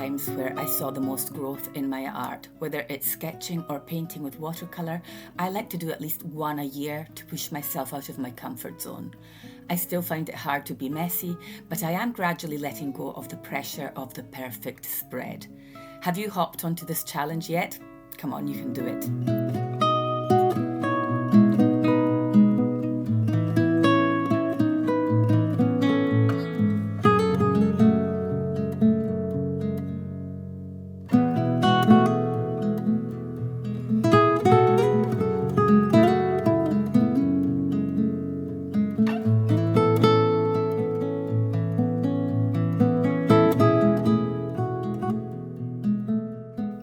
times where I saw the most growth in my art. Whether it's sketching or painting with watercolor, I like to do at least one a year to push myself out of my comfort zone. I still find it hard to be messy, but I am gradually letting go of the pressure of the perfect spread. Have you hopped onto this challenge yet? Come on, you can do it.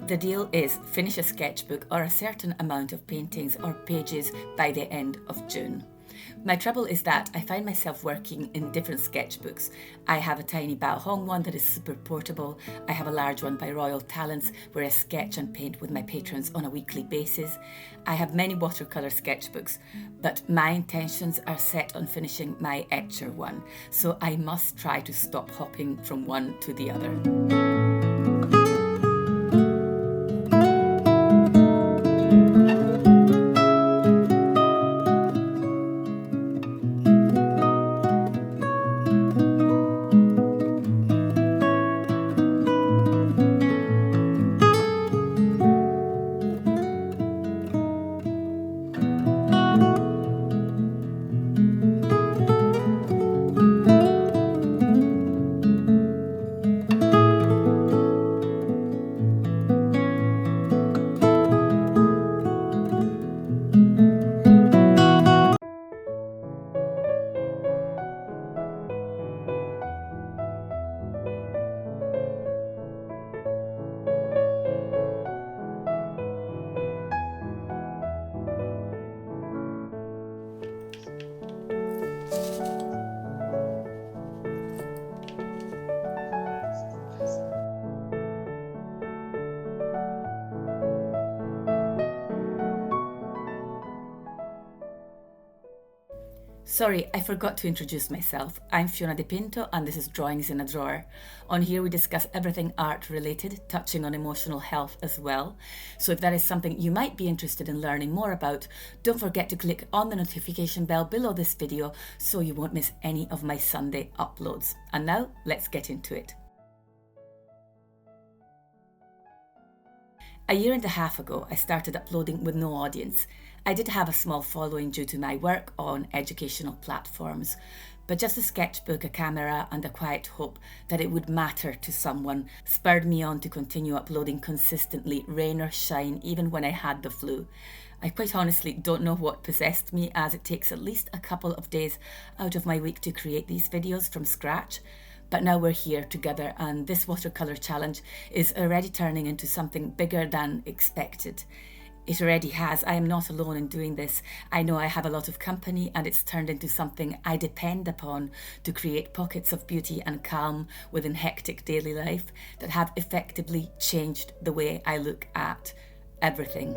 The deal is finish a sketchbook or a certain amount of paintings or pages by the end of June. My trouble is that I find myself working in different sketchbooks. I have a tiny Bao Hong one that is super portable. I have a large one by Royal Talents where I sketch and paint with my patrons on a weekly basis. I have many watercolour sketchbooks, but my intentions are set on finishing my etcher one, so I must try to stop hopping from one to the other. Sorry, I forgot to introduce myself. I'm Fiona Di Pinto and this is Drawings in a Drawer. On here we discuss everything art related, touching on emotional health as well. So if that is something you might be interested in learning more about, don't forget to click on the notification bell below this video so you won't miss any of my Sunday uploads. And now, let's get into it. A year and a half ago, I started uploading with no audience. I did have a small following due to my work on educational platforms, but just a sketchbook, a camera, and a quiet hope that it would matter to someone spurred me on to continue uploading consistently, rain or shine, even when I had the flu. I quite honestly don't know what possessed me, as it takes at least a couple of days out of my week to create these videos from scratch. But now we're here together and this watercolour challenge is already turning into something bigger than expected. It already has. I am not alone in doing this. I know I have a lot of company and it's turned into something I depend upon to create pockets of beauty and calm within hectic daily life that have effectively changed the way I look at everything.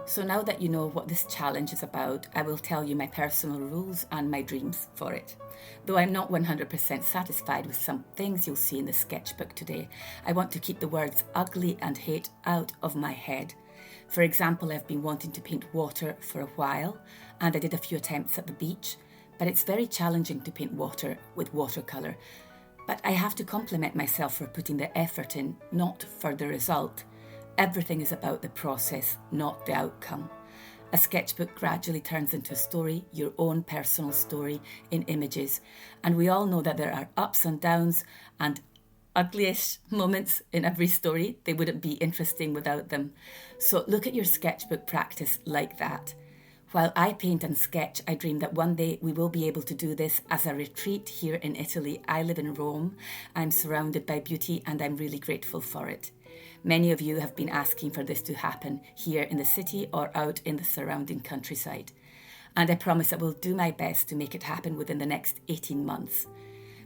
So now that you know what this challenge is about, I will tell you my personal rules and my dreams for it. Though I'm not 100% satisfied with some things you'll see in the sketchbook today, I want to keep the words ugly and hate out of my head. For example, I've been wanting to paint water for a while, and I did a few attempts at the beach, but it's very challenging to paint water with watercolour. But I have to compliment myself for putting the effort in, not for the result. Everything is about the process, not the outcome. A sketchbook gradually turns into a story, your own personal story in images. And we all know that there are ups and downs and ugliest moments in every story. They wouldn't be interesting without them. So look at your sketchbook practice like that. While I paint and sketch, I dream that one day we will be able to do this as a retreat here in Italy. I live in Rome. I'm surrounded by beauty and I'm really grateful for it. Many of you have been asking for this to happen here in the city or out in the surrounding countryside. and I promise I will do my best to make it happen within the next 18 months.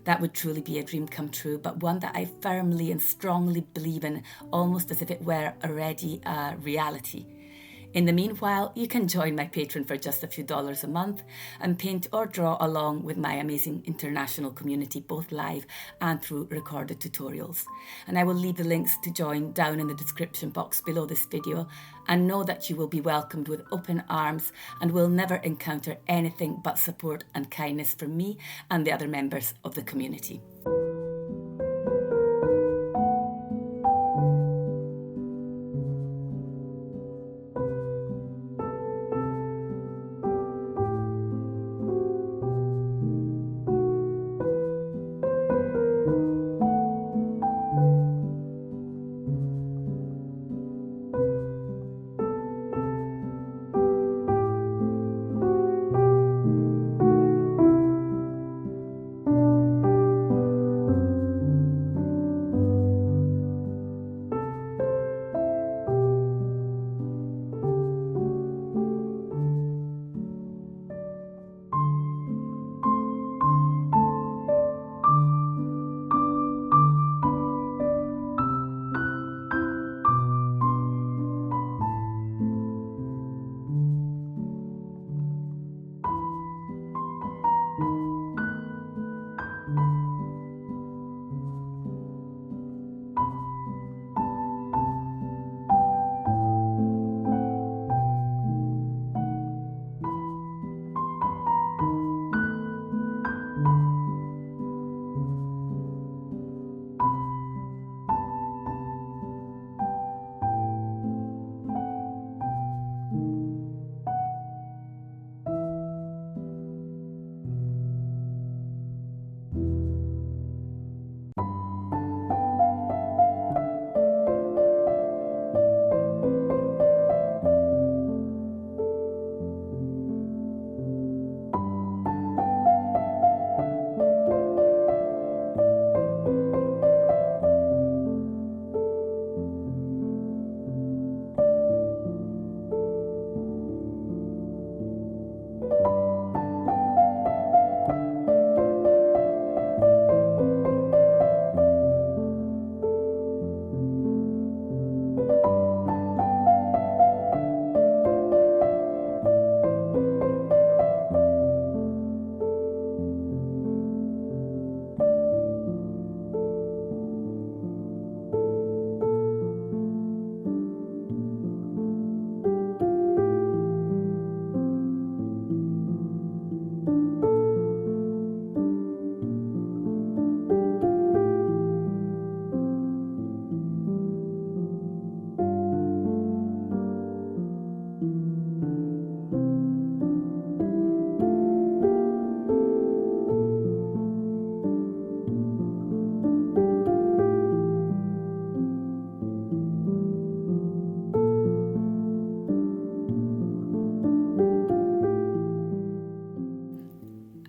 That would truly be a dream come true, but one that I firmly and strongly believe in, almost as if it were already a reality. In the meanwhile, you can join my Patreon for just a few dollars a month and paint or draw along with my amazing international community, both live and through recorded tutorials. And I will leave the links to join down in the description box below this video, and know that you will be welcomed with open arms and will never encounter anything but support and kindness from me and the other members of the community.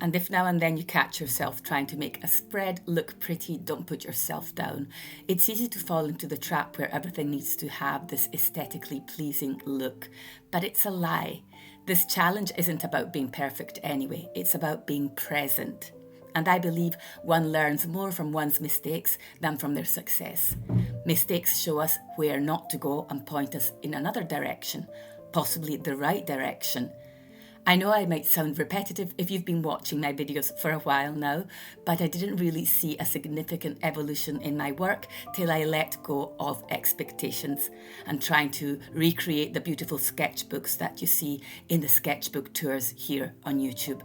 And if now and then you catch yourself trying to make a spread look pretty, don't put yourself down. It's easy to fall into the trap where everything needs to have this aesthetically pleasing look, but it's a lie. This challenge isn't about being perfect anyway, it's about being present. And I believe one learns more from one's mistakes than from their success. Mistakes show us where not to go and point us in another direction, possibly the right direction. I know I might sound repetitive if you've been watching my videos for a while now, but I didn't really see a significant evolution in my work till I let go of expectations and trying to recreate the beautiful sketchbooks that you see in the sketchbook tours here on YouTube.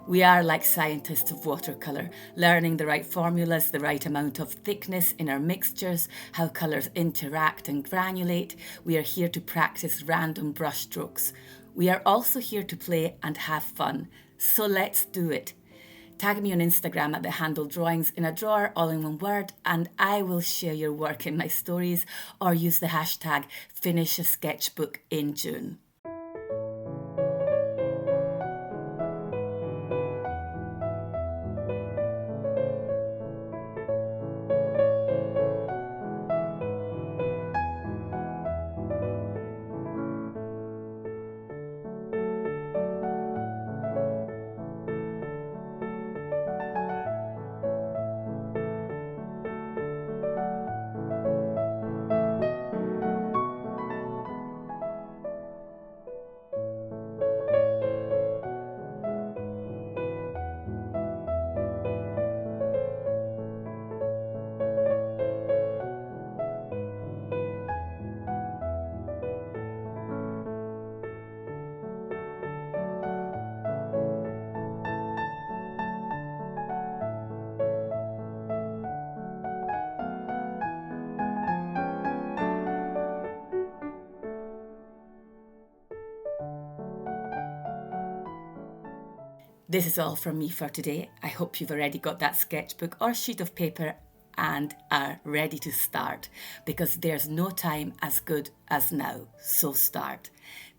We are like scientists of watercolor, learning the right formulas, the right amount of thickness in our mixtures, how colours interact and granulate. We are here to practice random brush strokes. We are also here to play and have fun. So let's do it. Tag me on Instagram at the handle drawings in a drawer, all in one word, and I will share your work in my stories, or use the hashtag finish a sketchbook in June. This is all from me for today. I hope you've already got that sketchbook or sheet of paper and are ready to start, because there's no time as good as now. So start.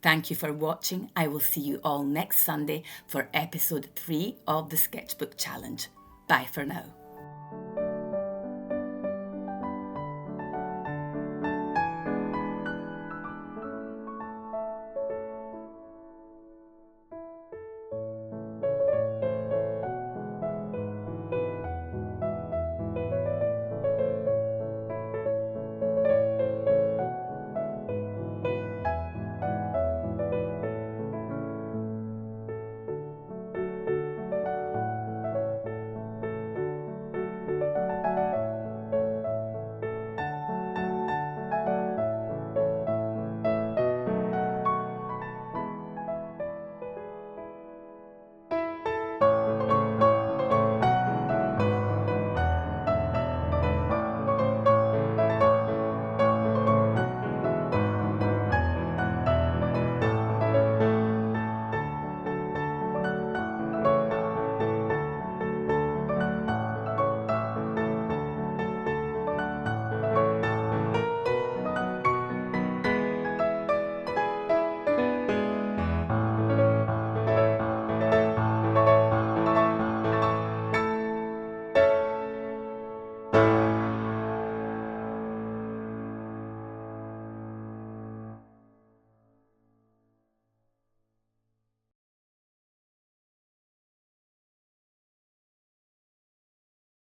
Thank you for watching. I will see you all next Sunday for episode 3 of the Sketchbook Challenge. Bye for now.